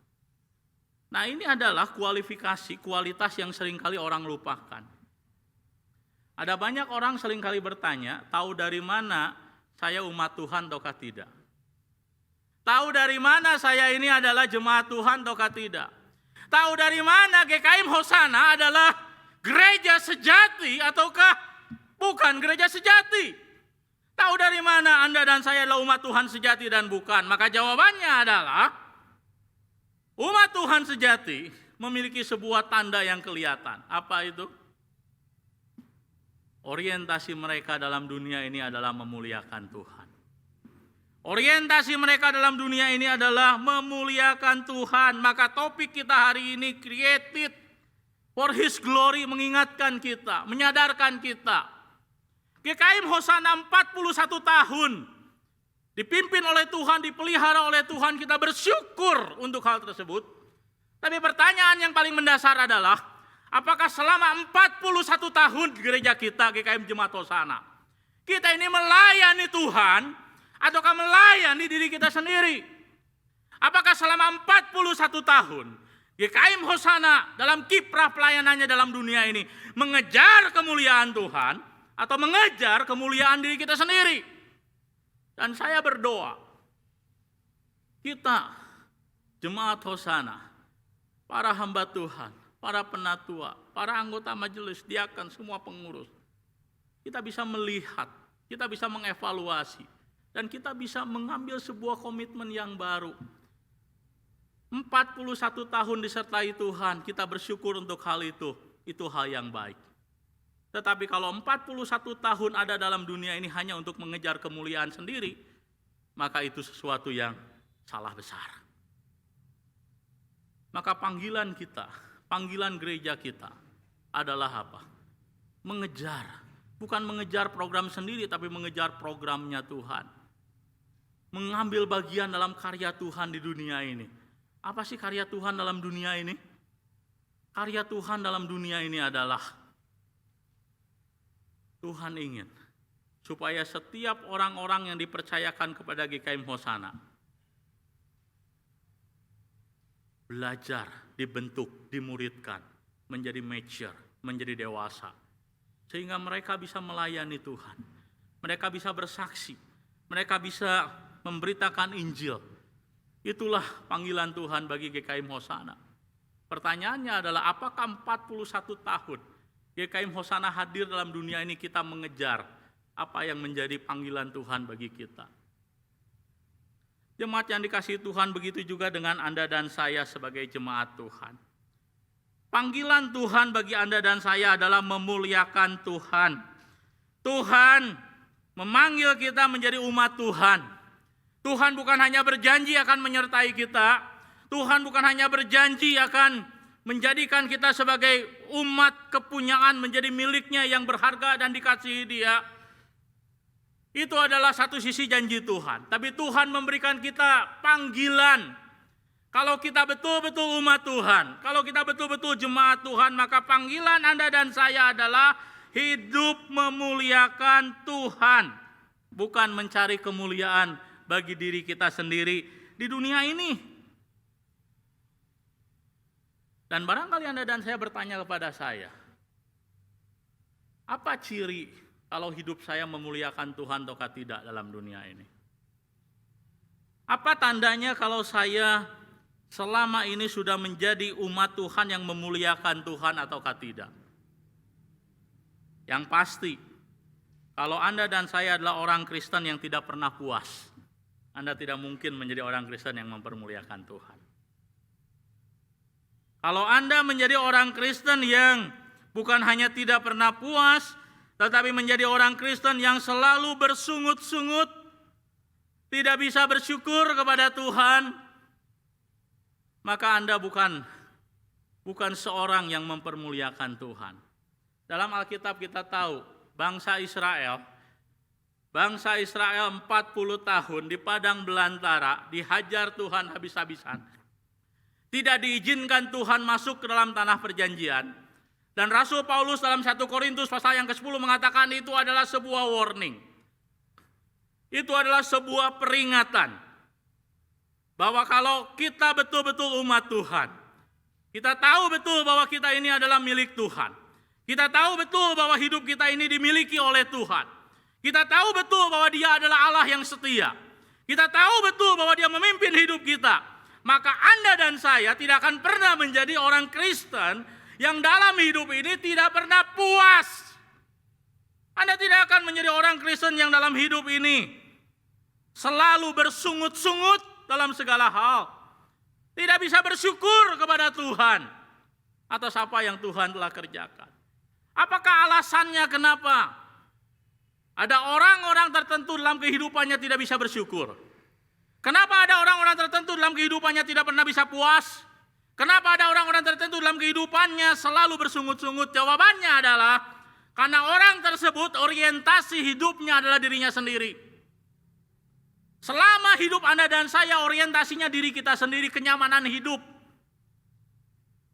Speaker 1: Nah, ini adalah kualitas yang seringkali orang lupakan. Ada banyak orang seringkali bertanya, tahu dari mana saya umat Tuhan ataukah tidak? Tahu dari mana saya ini adalah jemaat Tuhan ataukah tidak? Tahu dari mana GKIM Hosana adalah gereja sejati ataukah bukan gereja sejati? Tahu dari mana Anda dan saya adalah umat Tuhan sejati dan bukan? Maka jawabannya adalah umat Tuhan sejati memiliki sebuah tanda yang kelihatan. Apa itu? Orientasi mereka dalam dunia ini adalah memuliakan Tuhan. Orientasi mereka dalam dunia ini adalah memuliakan Tuhan. Maka topik kita hari ini, created for His glory, mengingatkan kita, menyadarkan kita. GKIM Hosana 41 tahun dipimpin oleh Tuhan, dipelihara oleh Tuhan, kita bersyukur untuk hal tersebut. Tapi pertanyaan yang paling mendasar adalah, apakah selama 41 tahun gereja kita, GKIM Jemaat Hosana, kita ini melayani Tuhan ataukah melayani diri kita sendiri? Apakah selama 41 tahun GKIM Hosana dalam kiprah pelayanannya dalam dunia ini mengejar kemuliaan Tuhan atau mengejar kemuliaan diri kita sendiri? Dan saya berdoa, kita jemaat Hosana, para hamba Tuhan, para penatua, para anggota majelis, diakan, semua pengurus, kita bisa melihat, kita bisa mengevaluasi, dan kita bisa mengambil sebuah komitmen yang baru. 41 tahun disertai Tuhan, kita bersyukur untuk hal itu hal yang baik. Tetapi kalau 41 tahun ada dalam dunia ini hanya untuk mengejar kemuliaan sendiri, maka itu sesuatu yang salah besar. Maka panggilan kita, panggilan gereja kita adalah apa? Mengejar, bukan mengejar program sendiri, tapi mengejar programnya Tuhan. Mengambil bagian dalam karya Tuhan di dunia ini. Apa sih karya Tuhan dalam dunia ini? Karya Tuhan dalam dunia ini adalah Tuhan ingin supaya setiap orang-orang yang dipercayakan kepada GKM Hosana belajar, dibentuk, dimuridkan, menjadi mature, menjadi dewasa. Sehingga mereka bisa melayani Tuhan. Mereka bisa bersaksi. Mereka bisa memberitakan Injil. Itulah panggilan Tuhan bagi GKM Hosana. Pertanyaannya adalah apakah 41 tahun GKM Hosana hadir dalam dunia ini kita mengejar apa yang menjadi panggilan Tuhan bagi kita. Jemaat yang dikasihi Tuhan, begitu juga dengan Anda dan saya sebagai jemaat Tuhan. Panggilan Tuhan bagi Anda dan saya adalah memuliakan Tuhan. Tuhan memanggil kita menjadi umat Tuhan. Tuhan bukan hanya berjanji akan menyertai kita. Tuhan bukan hanya berjanji akan menjadikan kita sebagai umat kepunyaan, menjadi miliknya yang berharga dan dikasihi Dia. Itu adalah satu sisi janji Tuhan. Tapi Tuhan memberikan kita panggilan. Kalau kita betul-betul umat Tuhan, kalau kita betul-betul jemaat Tuhan, maka panggilan Anda dan saya adalah hidup memuliakan Tuhan. Bukan mencari kemuliaan bagi diri kita sendiri di dunia ini. Dan barangkali Anda dan saya bertanya kepada saya, apa ciri kalau hidup saya memuliakan Tuhan ataukah tidak dalam dunia ini? Apa tandanya kalau saya selama ini sudah menjadi umat Tuhan yang memuliakan Tuhan ataukah tidak? Yang pasti, kalau Anda dan saya adalah orang Kristen yang tidak pernah puas, Anda tidak mungkin menjadi orang Kristen yang mempermuliakan Tuhan. Kalau Anda menjadi orang Kristen yang bukan hanya tidak pernah puas, tetapi menjadi orang Kristen yang selalu bersungut-sungut, tidak bisa bersyukur kepada Tuhan, maka Anda bukan seorang yang mempermuliakan Tuhan. Dalam Alkitab kita tahu, bangsa Israel 40 tahun di padang belantara, dihajar Tuhan habis-habisan. Tidak diizinkan Tuhan masuk ke dalam tanah perjanjian. Dan Rasul Paulus dalam 1 Korintus pasal yang ke-10 mengatakan itu adalah sebuah warning. Itu adalah sebuah peringatan. Bahwa kalau kita betul-betul umat Tuhan, kita tahu betul bahwa kita ini adalah milik Tuhan. Kita tahu betul bahwa hidup kita ini dimiliki oleh Tuhan. Kita tahu betul bahwa Dia adalah Allah yang setia. Kita tahu betul bahwa Dia memimpin hidup kita. Maka Anda dan saya tidak akan pernah menjadi orang Kristen yang dalam hidup ini tidak pernah puas. Anda tidak akan menjadi orang Kristen yang dalam hidup ini selalu bersungut-sungut dalam segala hal. Tidak bisa bersyukur kepada Tuhan atas apa yang Tuhan telah kerjakan. Apakah alasannya kenapa ada orang-orang tertentu dalam kehidupannya tidak bisa bersyukur? Kenapa ada orang-orang tertentu dalam kehidupannya tidak pernah bisa puas? Kenapa ada orang-orang tertentu dalam kehidupannya selalu bersungut-sungut? Jawabannya adalah karena orang tersebut orientasi hidupnya adalah dirinya sendiri. Selama hidup Anda dan saya orientasinya diri kita sendiri, kenyamanan hidup.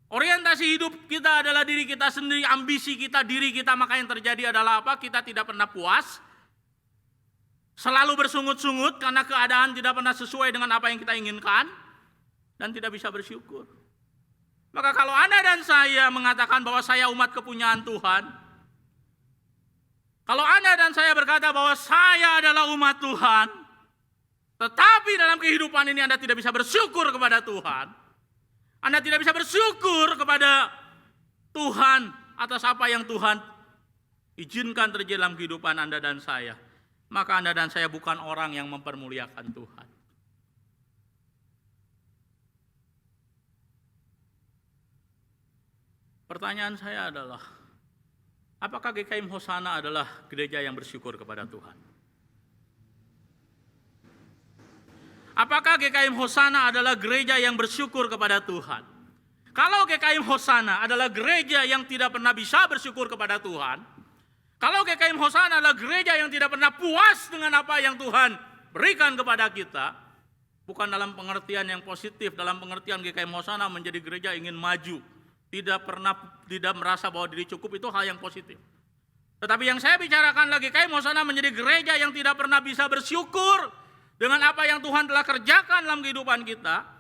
Speaker 1: Orientasi hidup kita adalah diri kita sendiri, ambisi kita, diri kita, maka yang terjadi adalah apa? Kita tidak pernah puas. Selalu bersungut-sungut karena keadaan tidak pernah sesuai dengan apa yang kita inginkan. Dan tidak bisa bersyukur. Maka kalau Anda dan saya mengatakan bahwa saya umat kepunyaan Tuhan, kalau Anda dan saya berkata bahwa saya adalah umat Tuhan, tetapi dalam kehidupan ini Anda tidak bisa bersyukur kepada Tuhan, Anda tidak bisa bersyukur kepada Tuhan atas apa yang Tuhan izinkan terjadi dalam kehidupan Anda dan saya, maka Anda dan saya bukan orang yang mempermuliakan Tuhan. Pertanyaan saya adalah, apakah GKIM Hosana adalah gereja yang bersyukur kepada Tuhan? Apakah GKIM Hosana adalah gereja yang bersyukur kepada Tuhan? Kalau GKIM Hosana adalah gereja yang tidak pernah bisa bersyukur kepada Tuhan, kalau GKIM Hosana adalah gereja yang tidak pernah puas dengan apa yang Tuhan berikan kepada kita, bukan dalam pengertian yang positif, dalam pengertian GKIM Hosana menjadi gereja ingin maju, tidak merasa bahwa diri cukup, itu hal yang positif. Tetapi yang saya bicarakan lagi, GKIM Hosana menjadi gereja yang tidak pernah bisa bersyukur dengan apa yang Tuhan telah kerjakan dalam kehidupan kita.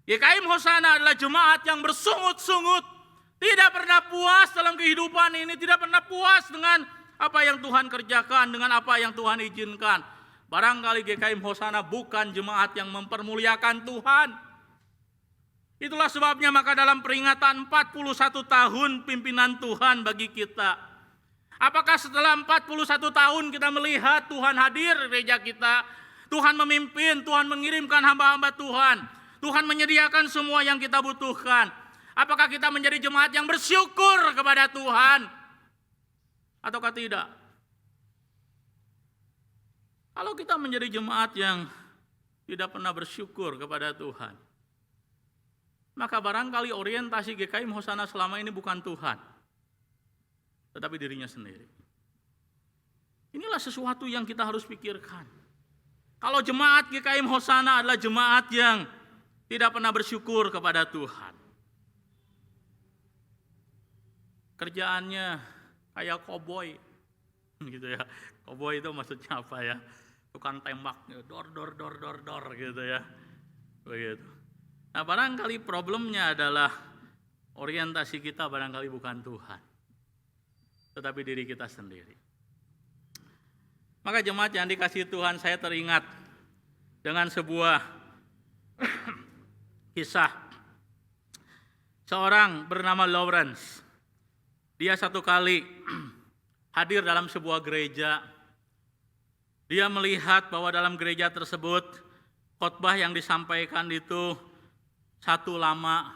Speaker 1: GKIM Hosana adalah jemaat yang bersungut-sungut, tidak pernah puas dalam kehidupan ini, tidak pernah puas dengan apa yang Tuhan kerjakan, dengan apa yang Tuhan izinkan. Barangkali GKIM Hosana bukan jemaat yang mempermuliakan Tuhan. Itulah sebabnya maka dalam peringatan 41 tahun pimpinan Tuhan bagi kita, apakah setelah 41 tahun kita melihat Tuhan hadir di gereja kita, Tuhan memimpin, Tuhan mengirimkan hamba-hamba Tuhan, Tuhan menyediakan semua yang kita butuhkan, apakah kita menjadi jemaat yang bersyukur kepada Tuhan ataukah tidak? Kalau kita menjadi jemaat yang tidak pernah bersyukur kepada Tuhan, maka barangkali orientasi GKIM Hosana selama ini bukan Tuhan, tetapi dirinya sendiri. Inilah sesuatu yang kita harus pikirkan. Kalau jemaat GKIM Hosana adalah jemaat yang tidak pernah bersyukur kepada Tuhan, kerjaannya kayak koboi, gitu ya. Koboi itu maksudnya apa ya? Tukang tembak, dor gitu ya. Begitu. Nah, barangkali problemnya adalah orientasi kita barangkali bukan Tuhan, tetapi diri kita sendiri. Maka jemaat yang dikasihi Tuhan, saya teringat dengan sebuah kisah seorang bernama Lawrence. Dia satu kali hadir dalam sebuah gereja. Dia melihat bahwa dalam gereja tersebut khotbah yang disampaikan itu satu lama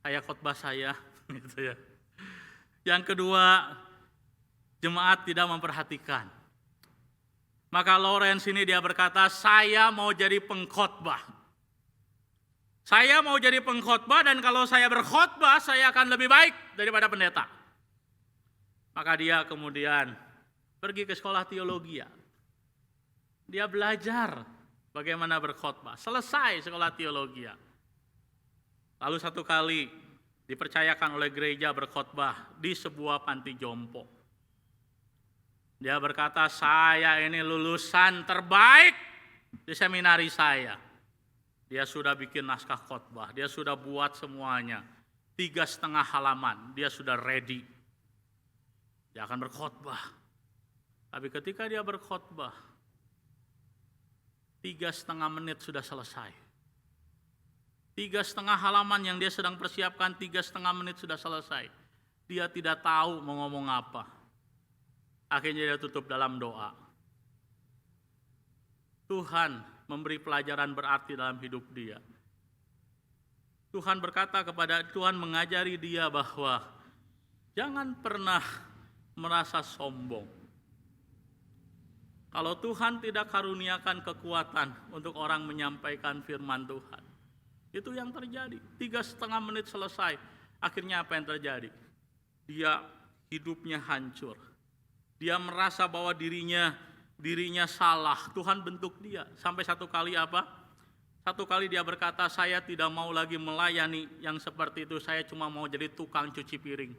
Speaker 1: kayak khotbah saya, gitu ya. Yang kedua, jemaat tidak memperhatikan. Maka Lawrence ini dia berkata, saya mau jadi pengkhotbah. Saya mau jadi pengkhotbah, dan kalau saya berkhotbah saya akan lebih baik daripada pendeta. Maka dia kemudian pergi ke sekolah teologi. Dia belajar bagaimana berkhotbah. Selesai sekolah teologi. Lalu satu kali dipercayakan oleh gereja berkhotbah di sebuah panti jompo. Dia berkata, saya ini lulusan terbaik di seminari saya. Dia sudah bikin naskah khotbah, dia sudah buat semuanya, 3,5 halaman, dia sudah ready. Dia akan berkhotbah. Tapi ketika dia berkhotbah, 3,5 menit sudah selesai. 3,5 halaman yang dia sedang persiapkan, 3,5 menit sudah selesai. Dia tidak tahu mau ngomong apa. Akhirnya dia tutup dalam doa. Tuhan memberi pelajaran berarti dalam hidup dia. Tuhan mengajari dia bahwa jangan pernah merasa sombong. Kalau Tuhan tidak karuniakan kekuatan untuk orang menyampaikan firman Tuhan, itu yang terjadi. 3,5 menit selesai. Akhirnya apa yang terjadi? Dia hidupnya hancur. Dia merasa bahwa dirinya salah. Tuhan bentuk dia. Sampai satu kali apa? Satu kali dia berkata, saya tidak mau lagi melayani yang seperti itu. Saya cuma mau jadi tukang cuci piring.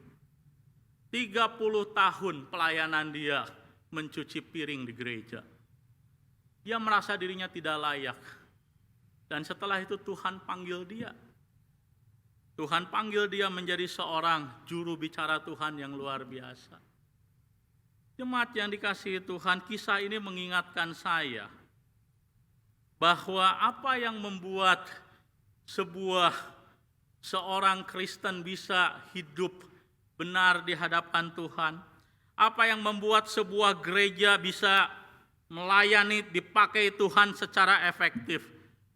Speaker 1: 30 tahun pelayanan dia mencuci piring di gereja. Dia merasa dirinya tidak layak. Dan setelah itu Tuhan panggil dia. Tuhan panggil dia menjadi seorang juru bicara Tuhan yang luar biasa. Jemaat yang dikasihi Tuhan, kisah ini mengingatkan saya bahwa apa yang membuat seorang Kristen bisa hidup benar di hadapan Tuhan, apa yang membuat sebuah gereja bisa melayani, dipakai Tuhan secara efektif,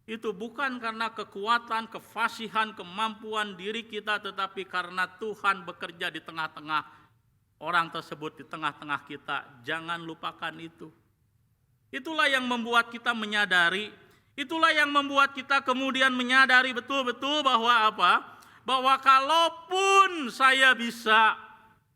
Speaker 1: Itu bukan karena kekuatan, kefasihan, kemampuan diri kita, tetapi karena Tuhan bekerja di tengah-tengah orang tersebut, di tengah-tengah kita. Jangan lupakan itu. Itulah yang membuat kita menyadari, itulah yang membuat kita kemudian menyadari betul-betul bahwa apa? Bahwa kalaupun saya bisa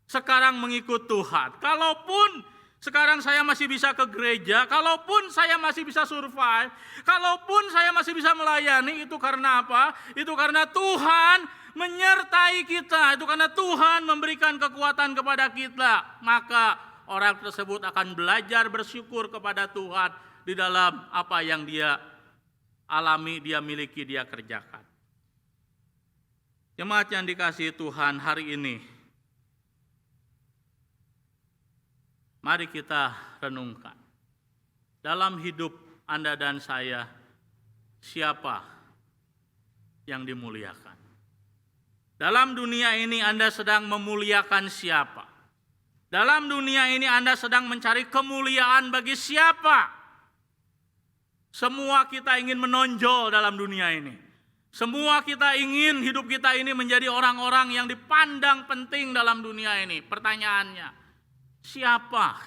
Speaker 1: sekarang mengikut Tuhan, kalaupun sekarang saya masih bisa ke gereja, kalaupun saya masih bisa survive, kalaupun saya masih bisa melayani, itu karena apa? Itu karena Tuhan menyertai kita, itu karena Tuhan memberikan kekuatan kepada kita. Maka orang tersebut akan belajar bersyukur kepada Tuhan di dalam apa yang dia alami, dia miliki, dia kerjakan. Jemaat yang dikasihi Tuhan, hari ini mari kita renungkan. Dalam hidup Anda dan saya, siapa yang dimuliakan? Dalam dunia ini Anda sedang memuliakan siapa? Dalam dunia ini Anda sedang mencari kemuliaan bagi siapa? Semua kita ingin menonjol dalam dunia ini. Semua kita ingin hidup kita ini menjadi orang-orang yang dipandang penting dalam dunia ini. Pertanyaannya, siapa?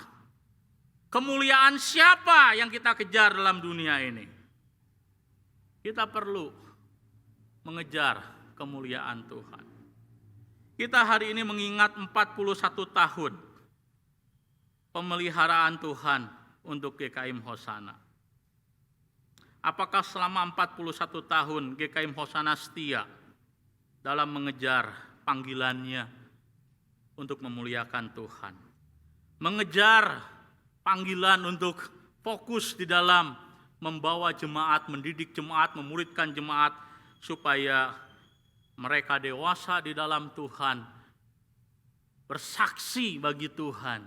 Speaker 1: Kemuliaan siapa yang kita kejar dalam dunia ini? Kita perlu mengejar kemuliaan Tuhan. Kita hari ini mengingat 41 tahun pemeliharaan Tuhan untuk GKIM Hosana. Apakah selama 41 tahun GKIM Hosana setia dalam mengejar panggilannya untuk memuliakan Tuhan? Mengejar panggilan untuk fokus di dalam membawa jemaat, mendidik jemaat, memuridkan jemaat supaya mereka dewasa di dalam Tuhan, bersaksi bagi Tuhan,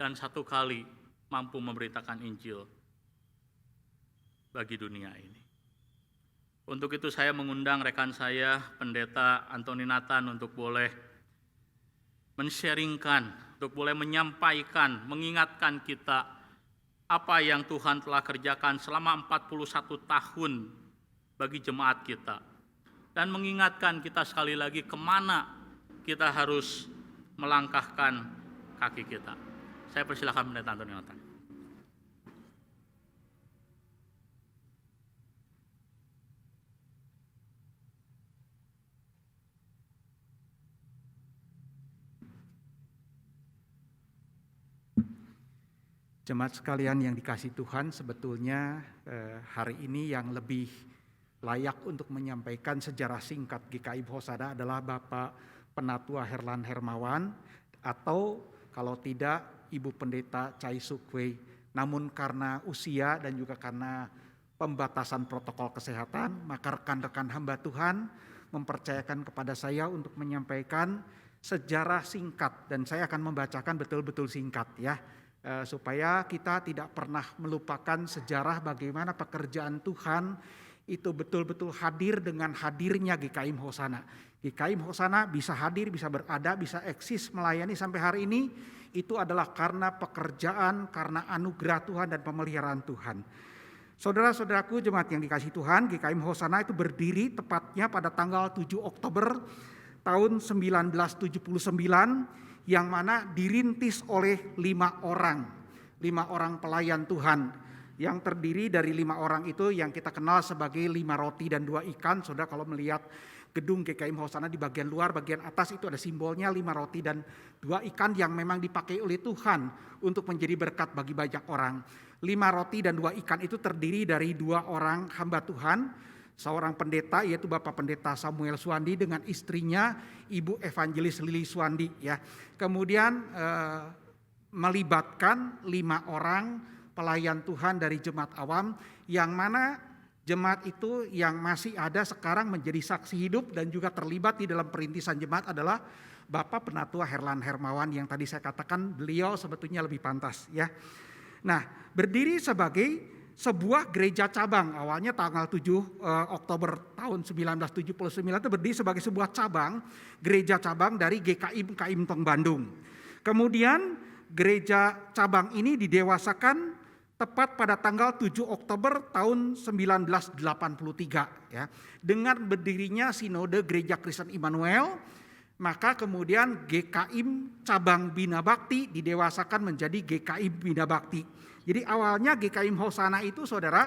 Speaker 1: dan satu kali mampu memberitakan Injil bagi dunia ini. Untuk itu saya mengundang rekan saya, Pendeta Antoni Nathan, untuk boleh men-sharingkan, untuk boleh menyampaikan, mengingatkan kita apa yang Tuhan telah kerjakan selama 41 tahun bagi jemaat kita. Dan mengingatkan kita sekali lagi kemana kita harus melangkahkan kaki kita. Saya persilakan Pendeta Antoni Nathan.
Speaker 2: Jemaat sekalian yang dikasihi Tuhan, sebetulnya hari ini yang lebih layak untuk menyampaikan sejarah singkat GKIM Hosana adalah Bapak Penatua Herlan Hermawan, atau kalau tidak Ibu Pendeta Chai Sukwei. Namun karena usia dan juga karena pembatasan protokol kesehatan, maka rekan-rekan hamba Tuhan mempercayakan kepada saya untuk menyampaikan sejarah singkat, dan saya akan membacakan betul-betul singkat ya. Supaya kita tidak pernah melupakan sejarah bagaimana pekerjaan Tuhan itu betul-betul hadir dengan hadirnya GKIM Hosana. GKIM Hosana bisa hadir, bisa berada, bisa eksis melayani sampai hari ini, itu adalah karena pekerjaan, karena anugerah Tuhan dan pemeliharaan Tuhan. Saudara-saudaraku jemaat yang dikasihi Tuhan, GKIM Hosana itu berdiri tepatnya pada tanggal 7 Oktober tahun 1979, yang mana dirintis oleh 5 orang pelayan Tuhan, yang terdiri dari 5 orang itu yang kita kenal sebagai 5 roti dan 2 ikan. Saudara kalau melihat gedung GKIM Hosana di bagian luar, bagian atas itu ada simbolnya 5 roti dan 2 ikan yang memang dipakai oleh Tuhan untuk menjadi berkat bagi banyak orang. 5 roti dan 2 ikan itu terdiri dari 2 orang hamba Tuhan, seorang pendeta yaitu Bapak Pendeta Samuel Suwandi dengan istrinya Ibu Evangelis Lili Suwandi ya. Kemudian melibatkan 5 orang pelayan Tuhan dari jemaat awam, yang mana jemaat itu yang masih ada sekarang menjadi saksi hidup dan juga terlibat di dalam perintisan jemaat adalah Bapak Penatua Herlan Hermawan, yang tadi saya katakan beliau sebetulnya lebih pantas ya. Nah, berdiri sebagai sebuah gereja cabang, awalnya tanggal 7 Oktober tahun 1979 itu berdiri sebagai sebuah cabang, gereja cabang dari GKIM Tong Bandung. Kemudian gereja cabang ini didewasakan tepat pada tanggal 7 Oktober tahun 1983 ya. Dengan berdirinya Sinode Gereja Kristen Immanuel, maka kemudian GKIM cabang Bina Bakti didewasakan menjadi GKIM Bina Bakti. Jadi awalnya GKIM Hosana itu saudara,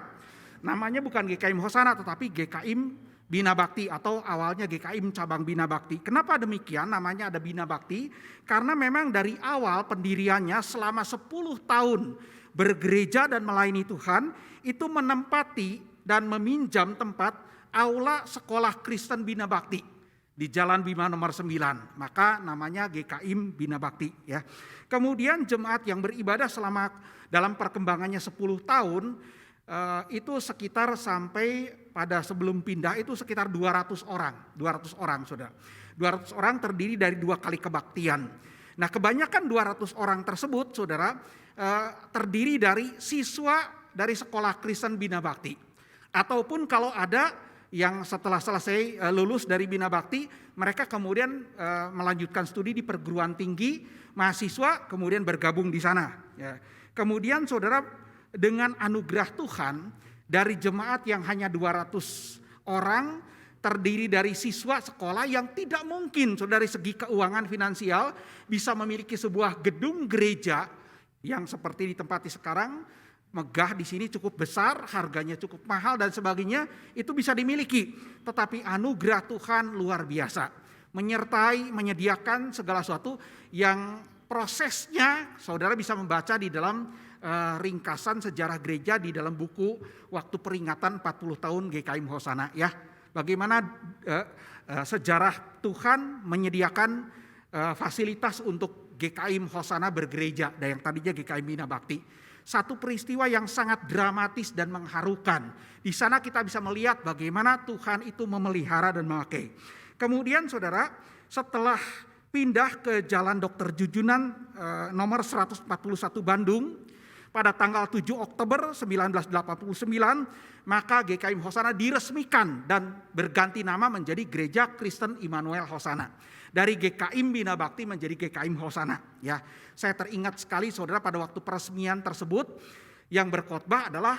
Speaker 2: namanya bukan GKIM Hosana tetapi GKIM Bina Bakti atau awalnya GKIM cabang Bina Bakti. Kenapa demikian namanya ada Bina Bakti? Karena memang dari awal pendiriannya selama 10 tahun bergereja dan melayani Tuhan, itu menempati dan meminjam tempat aula sekolah Kristen Bina Bakti di Jalan Bima nomor 9, maka namanya GKIM Bina Bakti ya. Kemudian jemaat yang beribadah selama dalam perkembangannya 10 tahun itu sekitar sampai pada sebelum pindah itu sekitar 200 orang Saudara. 200 orang terdiri dari 2 kali kebaktian. Nah, kebanyakan 200 orang tersebut Saudara terdiri dari siswa dari sekolah Kristen Bina Bakti. Ataupun kalau ada yang setelah selesai lulus dari Bina Bakti, mereka kemudian melanjutkan studi di perguruan tinggi, mahasiswa kemudian bergabung di sana. Ya. Kemudian saudara, dengan anugerah Tuhan, dari jemaat yang hanya 200 orang, terdiri dari siswa sekolah yang tidak mungkin dari segi keuangan finansial bisa memiliki sebuah gedung gereja yang seperti ditempati sekarang, megah di sini cukup besar, harganya cukup mahal dan sebagainya, itu bisa dimiliki. Tetapi anugerah Tuhan luar biasa, menyertai, menyediakan segala sesuatu yang prosesnya saudara bisa membaca di dalam ringkasan sejarah gereja di dalam buku waktu peringatan 40 tahun GKIM Hosana ya. Bagaimana sejarah Tuhan menyediakan fasilitas untuk GKIM Hosana bergereja dan yang tadinya GKIM Bina Bakti. Satu peristiwa yang sangat dramatis dan mengharukan. Di sana kita bisa melihat bagaimana Tuhan itu memelihara dan memakai. Kemudian saudara, setelah pindah ke Jalan Dr. Jujunan nomor 141 Bandung pada tanggal 7 Oktober 1989, maka GKIM Hosana diresmikan dan berganti nama menjadi Gereja Kristen Immanuel Hosana. Dari GKIM Bina Bakti menjadi GKIM Hosana. Ya, saya teringat sekali saudara pada waktu peresmian tersebut yang berkhotbah adalah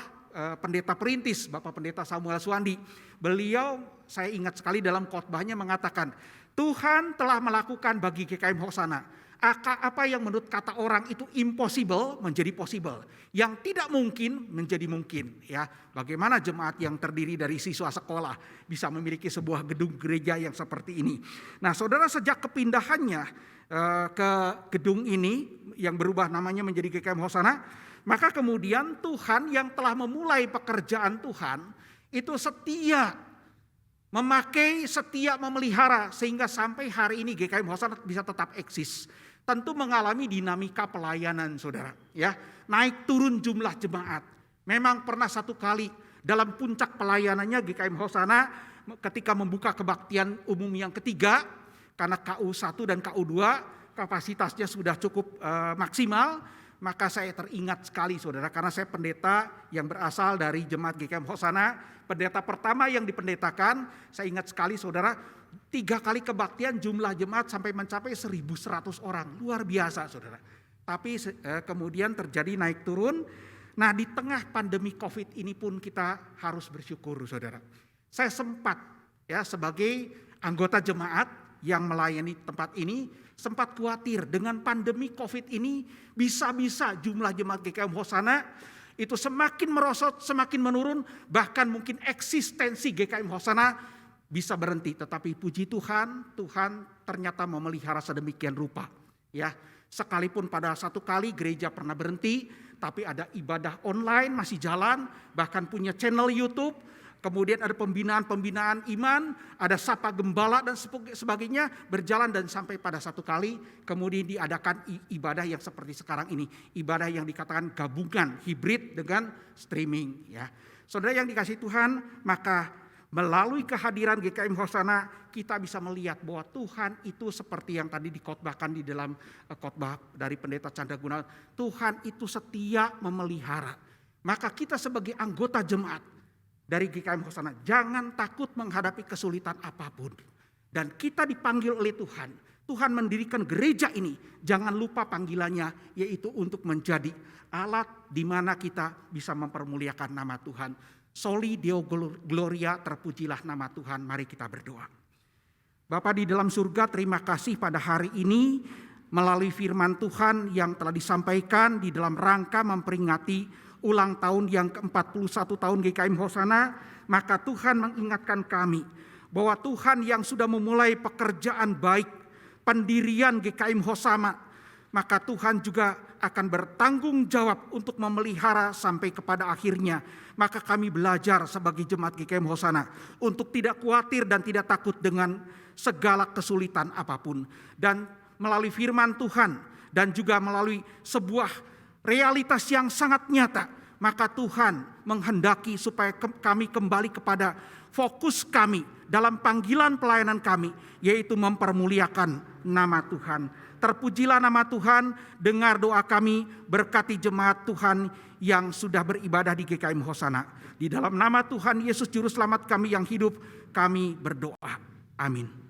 Speaker 2: pendeta perintis Bapak Pendeta Samuel Suwandi. Beliau saya ingat sekali dalam khotbahnya mengatakan, Tuhan telah melakukan bagi GKIM Hosana apa yang menurut kata orang itu impossible menjadi possible, yang tidak mungkin menjadi mungkin. Ya, bagaimana jemaat yang terdiri dari siswa sekolah bisa memiliki sebuah gedung gereja yang seperti ini. Nah, saudara, sejak kepindahannya ke gedung ini yang berubah namanya menjadi GKIM Hosana, maka kemudian Tuhan yang telah memulai pekerjaan Tuhan itu setia memakai, setia memelihara sehingga sampai hari ini GKIM Hosana bisa tetap eksis. Tentu mengalami dinamika pelayanan saudara, ya, naik turun jumlah jemaat. Memang pernah satu kali dalam puncak pelayanannya GKIM Hosana ketika membuka kebaktian umum yang ketiga, karena KU1 dan KU2 kapasitasnya sudah cukup maksimal, maka saya teringat sekali saudara, karena saya pendeta yang berasal dari jemaat GKIM Hosana, pendeta pertama yang dipendetakan, saya ingat sekali saudara, 3 kali kebaktian jumlah jemaat sampai mencapai 1.100 orang, luar biasa saudara. Tapi kemudian terjadi naik turun. Nah, di tengah pandemi COVID ini pun kita harus bersyukur saudara. Saya sempat ya sebagai anggota jemaat yang melayani tempat ini, sempat khawatir dengan pandemi COVID ini bisa-bisa jumlah jemaat GKIM Hosana itu semakin merosot, semakin menurun, bahkan mungkin eksistensi GKIM Hosana bisa berhenti. Tetapi puji Tuhan, Tuhan ternyata memelihara sedemikian rupa. Ya, sekalipun pada satu kali gereja pernah berhenti, tapi ada ibadah online masih jalan, bahkan punya channel YouTube. Kemudian ada pembinaan iman, ada sapa gembala dan sebagainya berjalan, dan sampai pada satu kali kemudian diadakan ibadah yang seperti sekarang ini, ibadah yang dikatakan gabungan hibrid dengan streaming. Ya, saudara yang dikasihi Tuhan, maka melalui kehadiran GKIM Hosana kita bisa melihat bahwa Tuhan itu seperti yang tadi dikhotbahkan di dalam khotbah dari Pendeta Chandra Gunawan, Tuhan itu setia memelihara. Maka kita sebagai anggota jemaat dari GKIM Hosana jangan takut menghadapi kesulitan apapun. Dan kita dipanggil oleh Tuhan Tuhan mendirikan gereja ini, jangan lupa panggilannya, yaitu untuk menjadi alat di mana kita bisa mempermuliakan nama Tuhan. Soli Deo Gloria, terpujilah nama Tuhan. Mari kita berdoa. Bapa di dalam surga, terima kasih pada hari ini melalui firman Tuhan yang telah disampaikan di dalam rangka memperingati ulang tahun yang ke-41 tahun GKM Hosana. Maka Tuhan mengingatkan kami bahwa Tuhan yang sudah memulai pekerjaan baik, pendirian GKM Hosana, maka Tuhan juga akan bertanggung jawab untuk memelihara sampai kepada akhirnya. Maka kami belajar sebagai jemaat GKM Hosana untuk tidak khawatir dan tidak takut dengan segala kesulitan apapun. Dan melalui firman Tuhan dan juga melalui sebuah realitas yang sangat nyata, maka Tuhan menghendaki supaya kami kembali kepada fokus kami dalam panggilan pelayanan kami, yaitu mempermuliakan nama Tuhan. Terpujilah nama Tuhan, dengar doa kami, berkati jemaat Tuhan yang sudah beribadah di GKM Hosana. Di dalam nama Tuhan Yesus Juru Selamat kami yang hidup, kami berdoa. Amin.